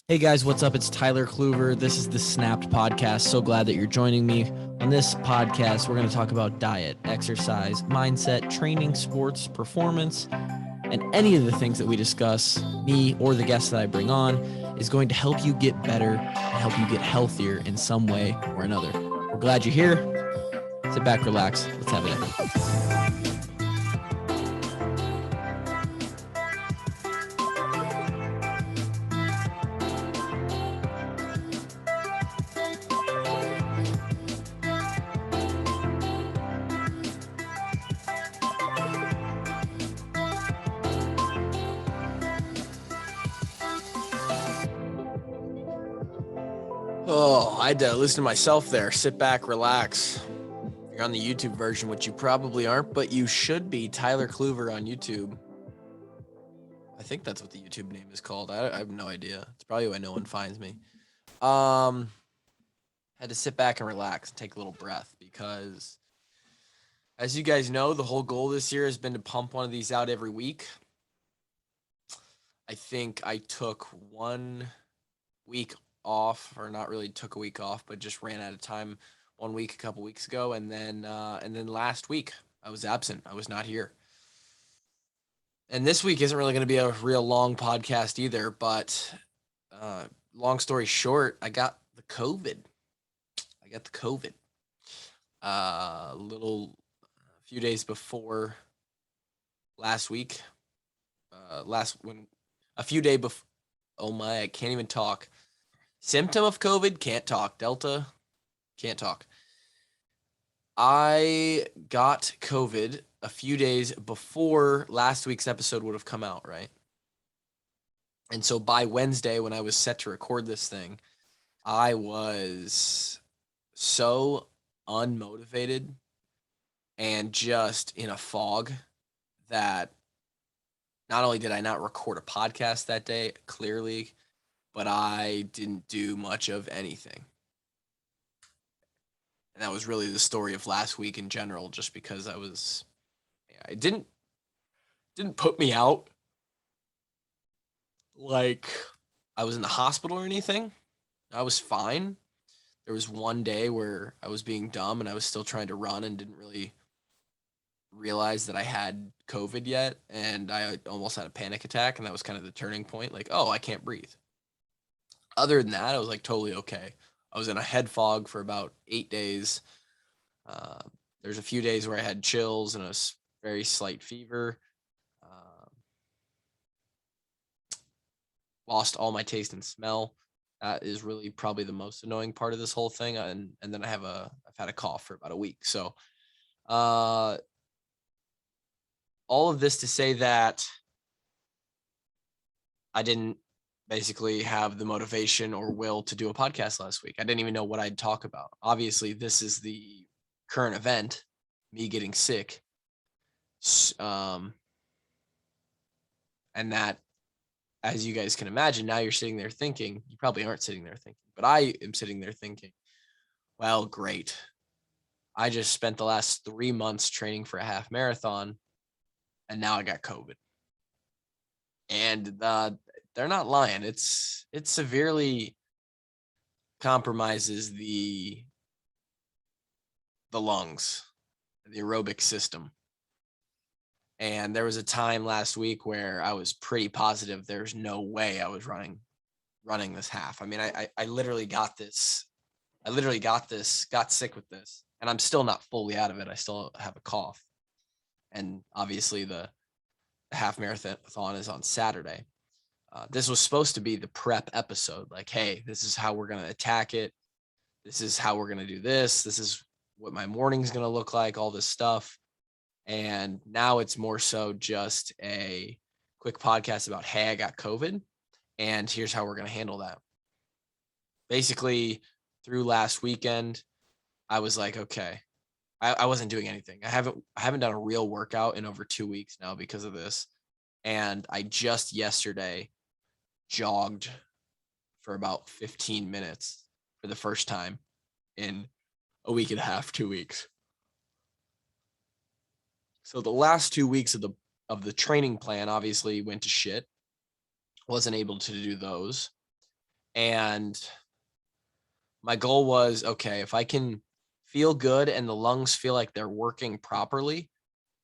Hey guys, what's up? It's Tyler Kluver. This is the Snapped Podcast. So glad that you're joining me. On this podcast, we're going to talk about diet, exercise, mindset, training, sports, performance, and any of the things that we discuss, me or the guests that I bring on, is going to help you get better and help you get healthier in some way or another. We're glad you're here. Sit back, relax. Let's have it. Oh, I had to listen to myself there. Sit back, relax. You're on the YouTube version, which you probably aren't, but you should be. Tyler Kluver on YouTube. I think that's what the YouTube name is called. I have no idea. It's probably why no one finds me. Had to sit back and relax and take a little breath because, as you guys know, the whole goal this year has been to pump one of these out every week. I think I took 1 week off, or not really took a week off, but just ran out of time 1 week a couple weeks ago, and then last week I was absent. I was not here. And this week isn't really going to be a real long podcast either, but long story short, I got the COVID. A few days before last week. A few days before. Oh my, I can't even talk. Symptom of COVID, can't talk. Delta, can't talk. I got COVID a few days before last week's episode would have come out, right? And so by Wednesday, when I was set to record this thing, I was so unmotivated and just in a fog that not only did I not record a podcast that day, clearly, but I didn't do much of anything. And that was really the story of last week in general, just because it didn't put me out like I was in the hospital or anything. I was fine. There was one day where I was being dumb and I was still trying to run and didn't really realize that I had COVID yet. And I almost had a panic attack. And that was kind of the turning point. Like, oh, I can't breathe. Other than that, I was like totally okay. I was in a head fog for about 8 days. There's a few days where I had chills and a very slight fever. Lost all my taste and smell. That is really probably the most annoying part of this whole thing. And then I've had a cough for about a week. So all of this to say that I didn't basically have the motivation or will to do a podcast last week. I didn't even know what I'd talk about. Obviously, this is the current event, me getting sick. And that, as you guys can imagine, now you're sitting there thinking, you probably aren't sitting there thinking, but I am sitting there thinking, well, great. I just spent the last 3 months training for a half marathon, and now I got COVID. And they're not lying. It severely compromises the lungs, the aerobic system. And there was a time last week where I was pretty positive there's no way I was running this half. I mean, I literally got this. Got sick with this, and I'm still not fully out of it. I still have a cough. And obviously the half marathon is on Saturday. This was supposed to be the prep episode. Like, hey, this is how we're going to attack it. This is how we're going to do this. This is what my morning's going to look like, all this stuff. And now it's more so just a quick podcast about, hey, I got COVID, and here's how we're going to handle that. Basically, through last weekend, I was like, okay, I wasn't doing anything. I haven't done a real workout in over 2 weeks now because of this. And I just yesterday jogged for about 15 minutes for the first time in a week and a half, 2 weeks. So the last 2 weeks of the training plan obviously went to shit. Wasn't able to do those. And my goal was, okay, if I can feel good and the lungs feel like they're working properly,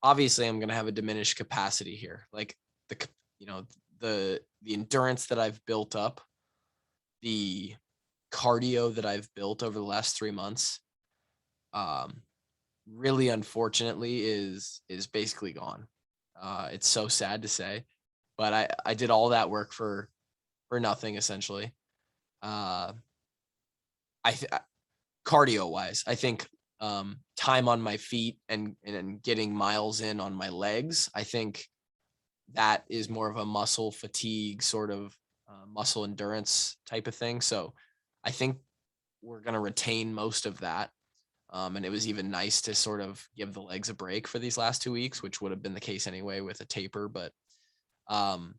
obviously I'm going to have a diminished capacity here. Like the, you know, the endurance that I've built up, the cardio that I've built over the last 3 months, um, really unfortunately is basically gone. It's so sad to say, but I did all that work for nothing essentially. Uh, I cardio wise, I think time on my feet and getting miles in on my legs, I think that is more of a muscle fatigue sort of muscle endurance type of thing. So I think we're going to retain most of that. And it was even nice to sort of give the legs a break for these last 2 weeks, which would have been the case anyway with a taper. But um,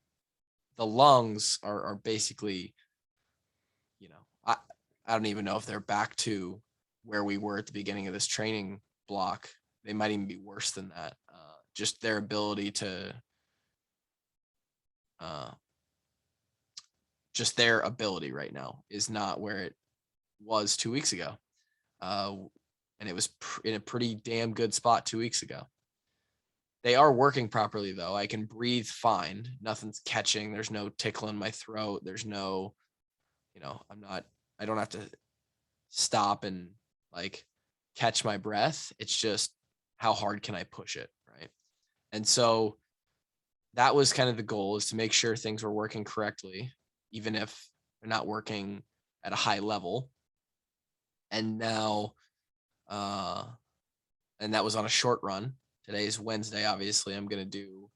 the lungs are basically, you know, I don't even know if they're back to where we were at the beginning of this training block. They might even be worse than that. Just their ability to, uh, just their ability right now is not where it was 2 weeks ago. And it was in a pretty damn good spot 2 weeks ago. They are working properly though. I can breathe fine. Nothing's catching. There's no tickle in my throat. There's no, I don't have to stop and like catch my breath. It's just how hard can I push it, right? And so that was kind of the goal, is to make sure things were working correctly, even if they're not working at a high level. And now, and that was on a short run. Today's Wednesday. Obviously, I'm going to do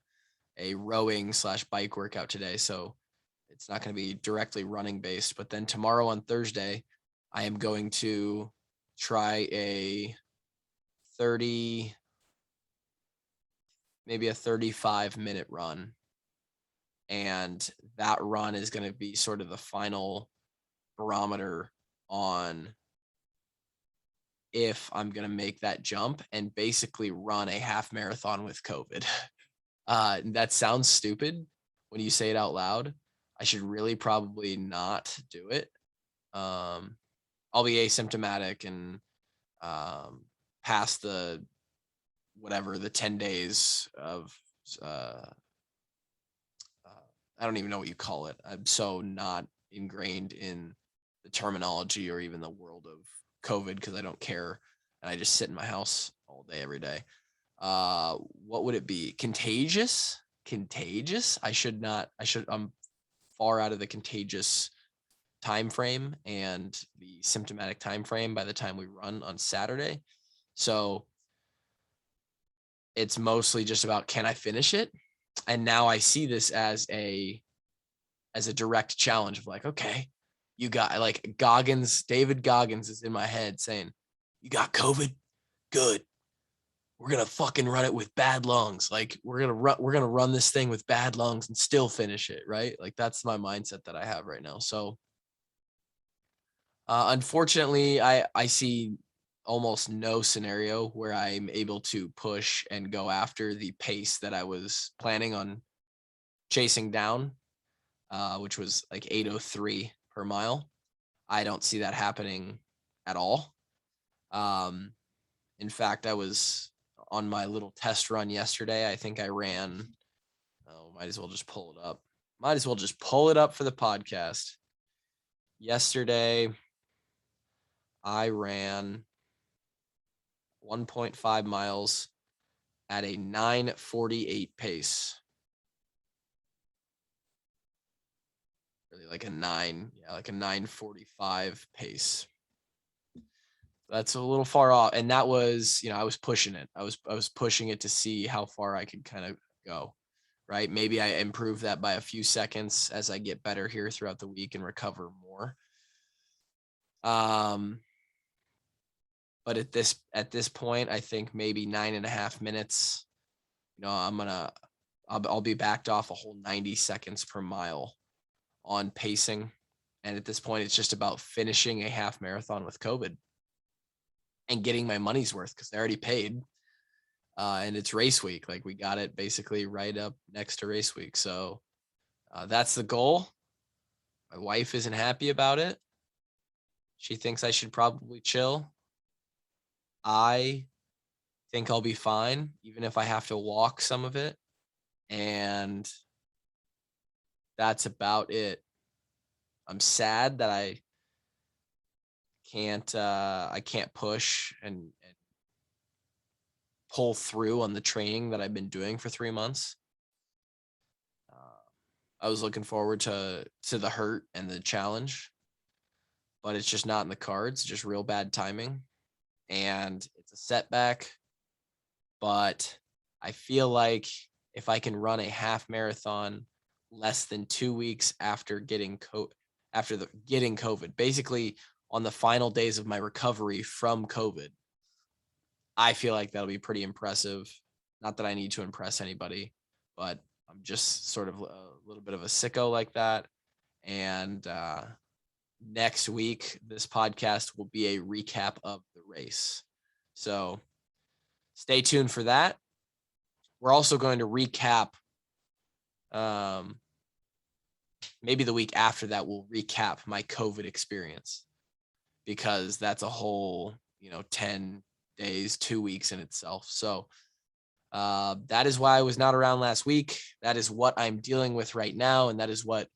a rowing / bike workout today. So it's not going to be directly running based. But then tomorrow on Thursday, I am going to try a 30, maybe a 35-minute run. And that run is going to be sort of the final barometer on if I'm going to make that jump and basically run a half marathon with COVID. That sounds stupid when you say it out loud. I should really probably not do it. I'll be asymptomatic and past the 10 days of I don't even know what you call it. I'm so not ingrained in the terminology or even the world of COVID because I don't care. And I just sit in my house all day, every day. What would it be? Contagious? Contagious? I'm far out of the contagious time frame and the symptomatic time frame by the time we run on Saturday. So it's mostly just about, can I finish it? And now I see this as a direct challenge of like, okay, you got like David Goggins is in my head saying, you got COVID? Good. We're going to fucking run it with bad lungs. Like we're going to run this thing with bad lungs and still finish it. Right. Like that's my mindset that I have right now. So unfortunately, I see almost no scenario where I'm able to push and go after the pace that I was planning on chasing down, which was like 8:03 per mile. I don't see that happening at all. In fact, I was on my little test run yesterday. I think I ran. Oh, might as well just pull it up. Might as well just pull it up for the podcast. Yesterday, I ran 1.5 miles at a 9:48 pace. Really like a 9:45 pace. That's a little far off. And that was, I was pushing it. I was pushing it to see how far I could kind of go. Right. Maybe I improve that by a few seconds as I get better here throughout the week and recover more. But at this point, I think maybe 9.5 minutes, I'll be backed off a whole 90 seconds per mile on pacing. And at this point, it's just about finishing a half marathon with COVID and getting my money's worth because they already paid. And it's race week. Like we got it basically right up next to race week. So that's the goal. My wife isn't happy about it. She thinks I should probably chill. I think I'll be fine, even if I have to walk some of it. And that's about it. I'm sad that I can't push and pull through on the training that I've been doing for 3 months. Uh, I was looking forward to the hurt and the challenge, but it's just not in the cards. Just real bad timing, and it's a setback. But I feel like if I can run a half marathon less than 2 weeks after getting COVID, basically on the final days of my recovery from COVID, I feel like that'll be pretty impressive. Not that I need to impress anybody, but I'm just sort of a little bit of a sicko like that. And next week, this podcast will be a recap of the race. So stay tuned for that. We're also going to recap. Um, Maybe the week after that, we'll recap my COVID experience because that's a whole, 10 days, 2 weeks in itself. So that is why I was not around last week. That is what I'm dealing with right now. And that is what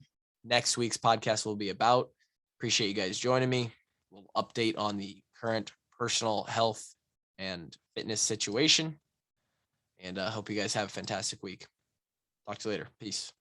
next week's podcast will be about. Appreciate you guys joining me. We'll update on the current personal health and fitness situation. And I hope you guys have a fantastic week. Talk to you later. Peace.